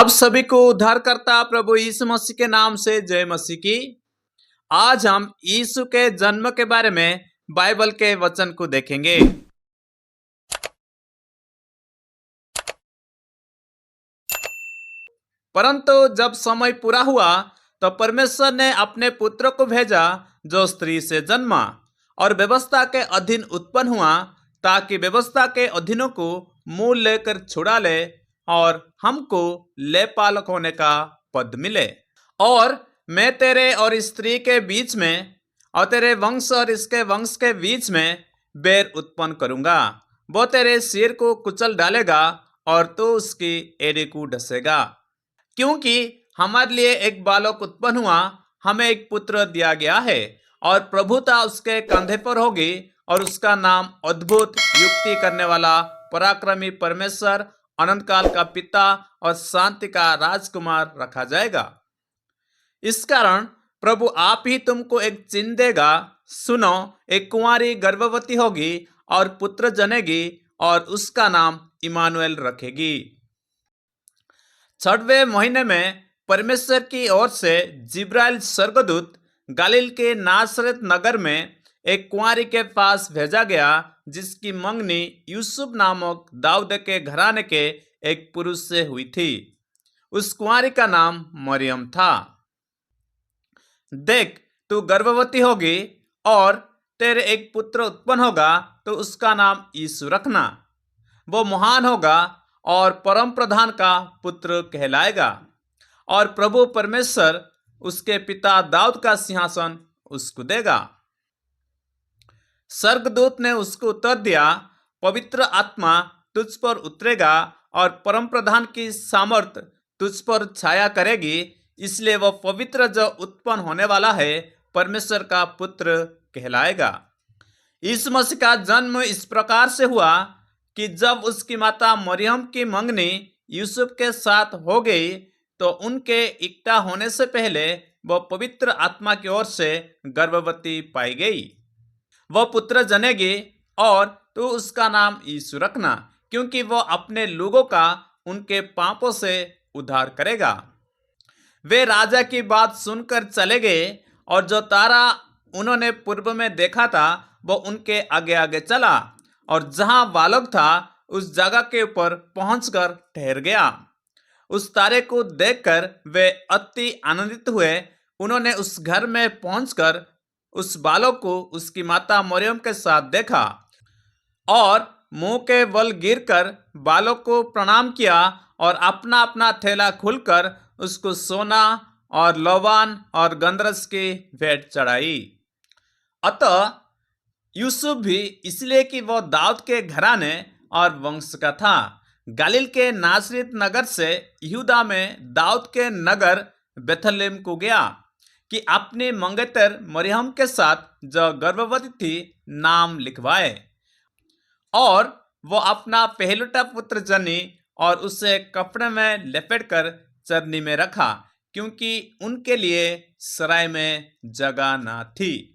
आप सभी को उद्धारकर्ता प्रभु यीशु मसीह के नाम से जय मसीह की। आज हम यीशु के जन्म के बारे में बाइबल के वचन को देखेंगे। परंतु जब समय पूरा हुआ तो परमेश्वर ने अपने पुत्र को भेजा जो स्त्री से जन्मा और व्यवस्था के अधीन उत्पन्न हुआ, ताकि व्यवस्था के अधीनों को मुंह लेकर छुड़ा ले और हमको लेपालक होने का पद मिले। और मैं तेरे और स्त्री के बीच में और तेरे वंश और इसके वंश के बीच में बैर उत्पन्न करूंगा। वो तेरे सिर को कुचल डालेगा और तू उसकी एड़ी को डसेगा। क्योंकि हमारे लिए एक बालक उत्पन्न हुआ, हमें एक पुत्र दिया गया है और प्रभुता उसके कंधे पर होगी और उसका नाम अद्भुत, युक्ति करने वाला, पराक्रमी परमेश्वर, अनंत काल का पिता और शांति का राजकुमार रखा जाएगा। इस कारण प्रभु आप ही तुमको एक चिन्ह देगा। सुनो, एक कुंवारी गर्भवती होगी और पुत्र जनेगी और उसका नाम इमानुएल रखेगी। 6वें महीने में परमेश्वर की ओर से जिब्राइल स्वर्गदूत गलील के नासरत नगर में एक कुंवारी के पास भेजा गया, जिसकी मंगनी यूसुफ नामक दाऊद के घराने के एक पुरुष से हुई थी। उस कुंवारी का नाम मरियम था। देख, तू गर्भवती होगी और तेरे एक पुत्र उत्पन्न होगा, तो उसका नाम यीशु रखना। वो महान होगा और परम प्रधान का पुत्र कहलाएगा और प्रभु परमेश्वर उसके पिता दाऊद का सिंहासन उसको देगा। स्वर्गदूत ने उसको उत्तर दिया, पवित्र आत्मा तुझ पर उतरेगा और परम प्रधान की सामर्थ तुझ पर छाया करेगी, इसलिए वह पवित्र जो उत्पन्न होने वाला है परमेश्वर का पुत्र कहलाएगा। यीशु मसीह का जन्म इस प्रकार से हुआ कि जब उसकी माता मरियम की मंगनी यूसुफ के साथ हो गई, तो उनके इकट्ठा होने से पहले वह पवित्र आत्मा की ओर से गर्भवती पाई गई। वह पुत्र जनेगी और तू उसका नाम यीशु रखना, क्योंकि वह अपने लोगों का उनके पापों से उद्धार करेगा। वे राजा की बात सुनकर चले गए और जो तारा उन्होंने पूर्व में देखा था वो उनके आगे आगे चला और जहां बालक था उस जगह के ऊपर पहुंचकर ठहर गया। उस तारे को देखकर वे अति आनंदित हुए। उन्होंने उस घर में पहुंचकर उस बालक को उसकी माता मरियम के साथ देखा और मुंह के बल गिरकर बालक को प्रणाम किया और अपना अपना थैला खुलकर उसको सोना और लोबान और गंधरस की भेंट चढ़ाई। अतः यूसुफ भी इसलिए कि वह दाऊद के घराने और वंश का था, गलील के नासरत नगर से यहूदा में दाऊद के नगर बेथलेम को गया कि अपनी मंगेतर मरियम के साथ जो गर्भवती थी नाम लिखवाए। और वो अपना पहलुटा पुत्र जनी और उसे कपड़े में लपेटकर चरनी में रखा, क्योंकि उनके लिए सराय में जगह न थी।